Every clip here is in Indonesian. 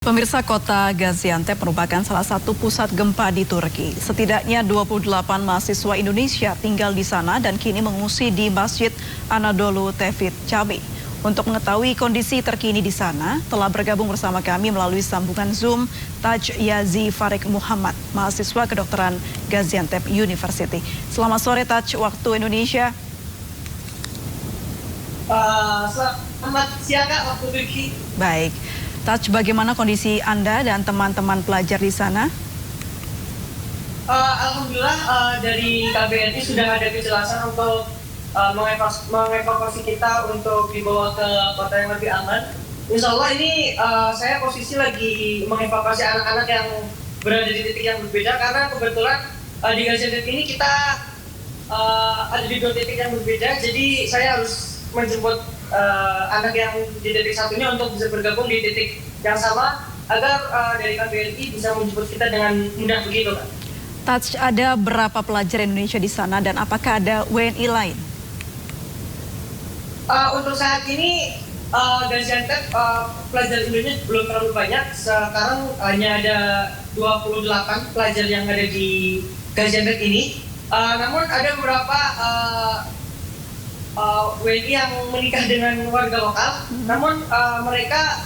Pemirsa, kota Gaziantep merupakan salah satu pusat gempa di Turki. Setidaknya 28 mahasiswa Indonesia tinggal di sana dan kini mengungsi di Masjid Anadolu Tevfik Cabe. Untuk mengetahui kondisi terkini di sana, telah bergabung bersama kami melalui sambungan Zoom Taj Yazi Farik Muhammad, mahasiswa kedokteran Gaziantep University. Selamat sore Taj, waktu Indonesia. Selamat siang Kak, waktu Turki. Baik. Taj, bagaimana kondisi Anda dan teman-teman pelajar di sana? Alhamdulillah dari KBRI sudah ada kejelasan untuk mengevakuasi kita untuk dibawa ke kota yang lebih aman. Insya Allah ini saya posisi lagi mengevakuasi anak-anak yang berada di titik yang berbeda karena kebetulan di Gaziantep ini kita ada di dua titik yang berbeda. Jadi saya harus menjemput anak yang di titik satunya untuk bisa bergabung di titik yang sama agar dari KBRI bisa menjemput kita dengan mudah begitu, Kak. Taj, ada berapa pelajar Indonesia di sana dan apakah ada WNI lain? Untuk saat ini Gaziantep pelajar Indonesia belum terlalu banyak. Sekarang hanya ada 28 pelajar yang ada di Gaziantep ini. Namun ada beberapa WNI yang menikah dengan warga lokal, namun mereka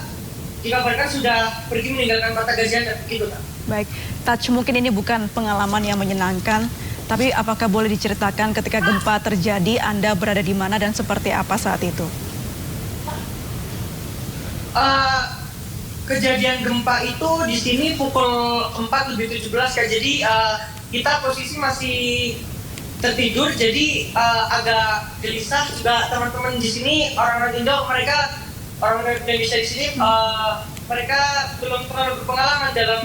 dikabarkan sudah pergi meninggalkan kota Gaziantep, gitu Kak. Baik, Taj, mungkin ini bukan pengalaman yang menyenangkan, tapi apakah boleh diceritakan ketika gempa terjadi, Anda berada di mana dan seperti apa saat itu? Kejadian gempa itu di sini pukul 4:17 Kak. Jadi kita posisi masih tertidur, jadi agak gelisah. Juga teman-teman di sini orang-orang Indo, orang Indonesia di sini mereka belum terlalu berpengalaman dalam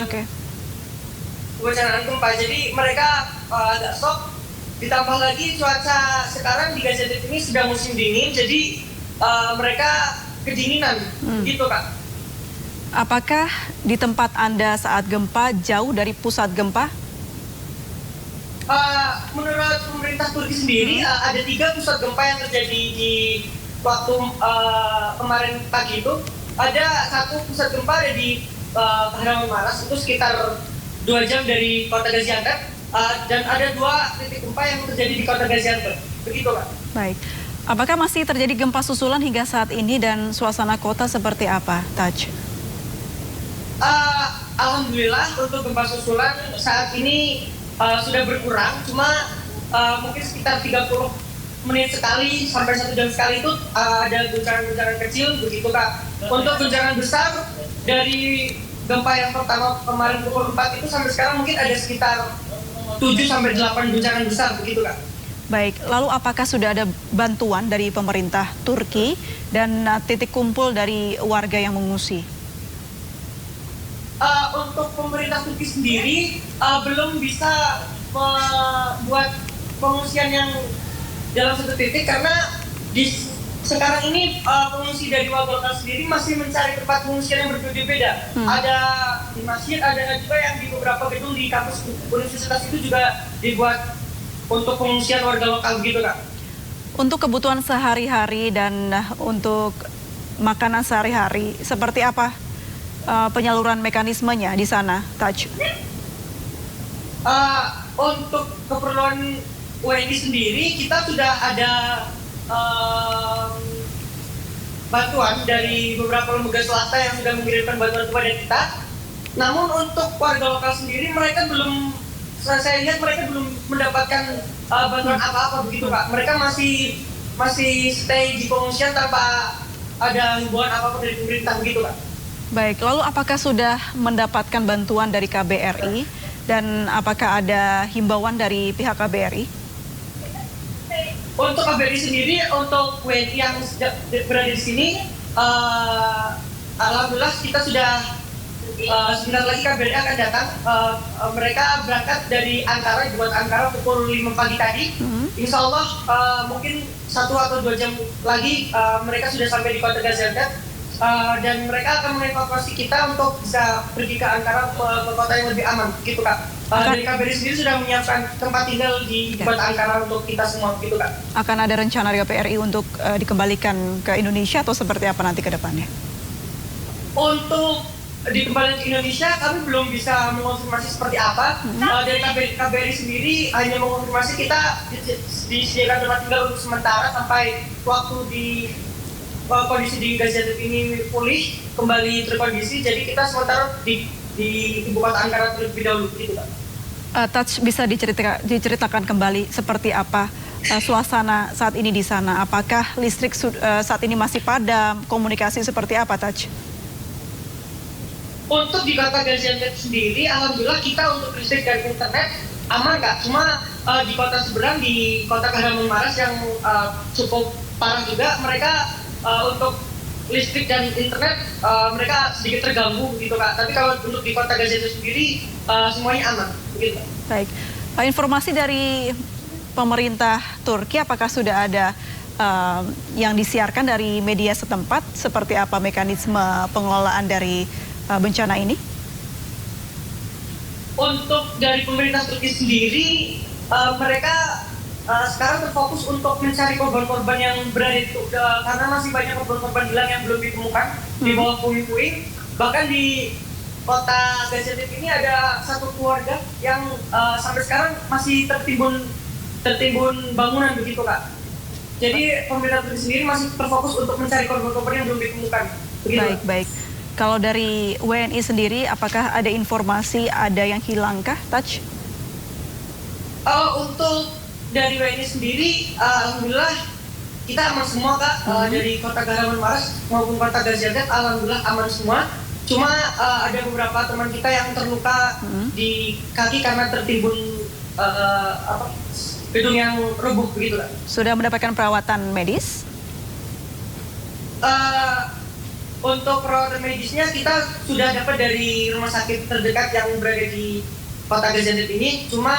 kebencanaan gempa, jadi mereka agak shock. Ditambah lagi cuaca sekarang di Gaziantep ini sudah musim dingin, jadi mereka kedinginan, gitu Kak. Apakah di tempat Anda saat gempa jauh dari pusat gempa? Menurut pemerintah Turki sendiri ada 3 pusat gempa yang terjadi di waktu kemarin pagi itu. Ada 1 pusat gempa ada di Kahramanmaraş, itu sekitar 2 jam dari kota Gaziantep, dan ada 2 titik gempa yang terjadi di kota Gaziantep. Begitu Kak. Baik. Apakah masih terjadi gempa susulan hingga saat ini dan suasana kota seperti apa, Taj? Alhamdulillah untuk gempa susulan saat ini sudah berkurang, cuma mungkin sekitar 30 menit sekali sampai 1 jam sekali itu ada guncangan-guncangan kecil, begitu Kak. Untuk guncangan besar dari gempa yang pertama kemarin pukul 4 itu sampai sekarang mungkin ada sekitar 7-8 guncangan besar, begitu Kak. Baik, lalu apakah sudah ada bantuan dari pemerintah Turki dan titik kumpul dari warga yang mengungsi? Untuk pemerintah Turki sendiri belum bisa membuat pengungsian yang dalam satu titik karena sekarang ini pengungsi dari warga lokal sendiri masih mencari tempat pengungsian yang berbeda-beda. Ada di masjid, ada juga yang di beberapa gedung di kampus universitas itu juga dibuat untuk pengungsian warga lokal, gitu Kak. Untuk kebutuhan sehari-hari dan untuk makanan sehari-hari, seperti apa penyaluran mekanismenya di sana, Taj? Untuk keperluan WNI sendiri, kita sudah ada bantuan dari beberapa lembaga swasta yang sudah mengirimkan bantuan kepada kita. Namun untuk warga lokal sendiri, mereka belum, saya lihat mereka belum mendapatkan bantuan apa-apa, begitu Kak. Mereka masih stay di pengungsian tanpa ada himbauan apa-apa dari pemerintah, begitu Kak. Baik, lalu apakah sudah mendapatkan bantuan dari KBRI dan apakah ada himbauan dari pihak KBRI? Untuk KBRI sendiri, untuk WNI yang berada di sini, alhamdulillah kita sudah sebentar lagi KBRI akan datang. Mereka berangkat dari Ankara, dibuat Ankara pukul 5 pagi tadi. Insya Allah mungkin 1 atau 2 jam lagi mereka sudah sampai di kota Gaziantep. Dan mereka akan mengevakuasi kita untuk bisa pergi ke Ankara, ke kota yang lebih aman, gitu Kak. Dari KBRI sendiri sudah menyiapkan tempat tinggal di kota Ankara untuk kita semua, gitu Kak. Akan ada rencana dari KBRI untuk dikembalikan ke Indonesia atau seperti apa nanti ke depannya? Untuk dikembalikan ke Indonesia, kami belum bisa mengonfirmasi seperti apa. Dari KBRI sendiri hanya mengonfirmasi kita disediakan tempat tinggal untuk sementara sampai waktu kondisi di Gaziantep ini pulih, kembali terkondisi. Jadi kita sementara di ibu kota Ankara terlebih dahulu, gitu Kak. Touch, bisa diceritakan kembali seperti apa suasana saat ini di sana? Apakah listrik saat ini masih padam? Komunikasi seperti apa, Touch? Untuk di kota Gaziantep sendiri, alhamdulillah kita untuk listrik dan internet aman Kak. Cuma di kota seberang, di kota Kahramanmaraş yang cukup parah juga, mereka untuk listrik dan internet mereka sedikit terganggu gitu Kak. Tapi kalau untuk di kota Gaziantep sendiri semuanya aman gitu. Baik, informasi dari pemerintah Turki, apakah sudah ada yang disiarkan dari media setempat seperti apa mekanisme pengelolaan dari bencana ini? Untuk dari pemerintah Turki sendiri, mereka sekarang terfokus untuk mencari korban-korban yang berada di karena masih banyak korban-korban hilang yang belum ditemukan di bawah puing-puing. Bahkan di kota Gaziantep ini ada satu keluarga yang sampai sekarang masih tertimbun bangunan begitu Kak. Jadi pemerintah Turki sendiri masih terfokus untuk mencari korban-korban yang belum ditemukan. Begitu. Baik. Kalau dari WNI sendiri, apakah ada informasi ada yang hilangkah, Touch? Untuk dari WNI sendiri, alhamdulillah kita aman semua Kak. Dari kota Kahramanmaraş maupun kota Gaziantep, alhamdulillah aman semua. Cuma ada beberapa teman kita yang terluka di kaki karena tertimbun gedung yang rubuh begitu Kak. Sudah mendapatkan perawatan medis? Untuk perawatan medisnya kita sudah dapat dari rumah sakit terdekat yang berada di kota Gaziantep ini. Cuma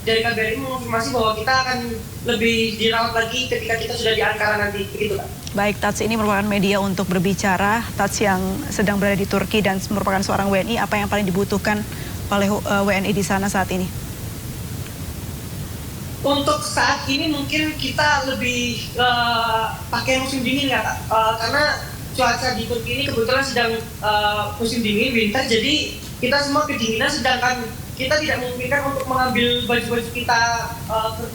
dari KBRI mengonfirmasi bahwa kita akan lebih dirawat lagi ketika kita sudah di Ankara nanti, begitu Kak. Baik, Tats, ini merupakan media untuk berbicara. Tats yang sedang berada di Turki dan merupakan seorang WNI, apa yang paling dibutuhkan oleh WNI di sana saat ini? Untuk saat ini mungkin kita lebih pakai musim dingin ya Kak, karena cuaca di Turki ini kebetulan sedang musim dingin, winter, jadi kita semua kedinginan, sedangkan kita tidak memungkinkan untuk mengambil baju-baju kita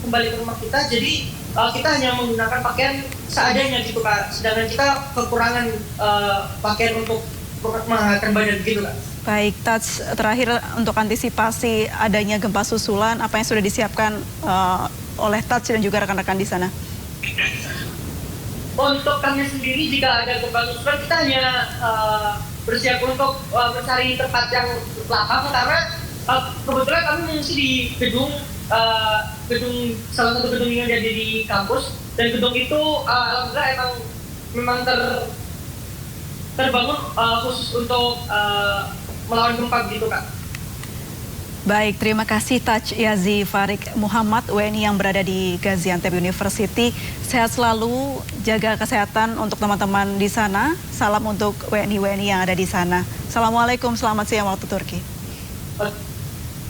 kembali ke rumah kita, jadi kita hanya menggunakan pakaian seadanya gitu Kak, sedangkan kita kekurangan pakaian untuk menghangatkan badan gitu Kak. Baik, Tats, terakhir untuk antisipasi adanya gempa susulan, apa yang sudah disiapkan oleh Tats dan juga rekan-rekan di sana? Untuk kami sendiri, jika ada gempa susulan, kita hanya bersiap untuk mencari tempat yang lapang, karena kebetulan kami mengungsi di gedung salah satu gedung yang ada di kampus, dan gedung itu alhamdulillah memang terbangun khusus untuk melawan gempa gitu Kak. Baik, terima kasih Touch Yazi Farik Muhammad, WNI yang berada di Gaziantep University. Sehat selalu, jaga kesehatan untuk teman-teman di sana. Salam untuk WNI yang ada di sana. Assalamualaikum, selamat siang waktu Turki.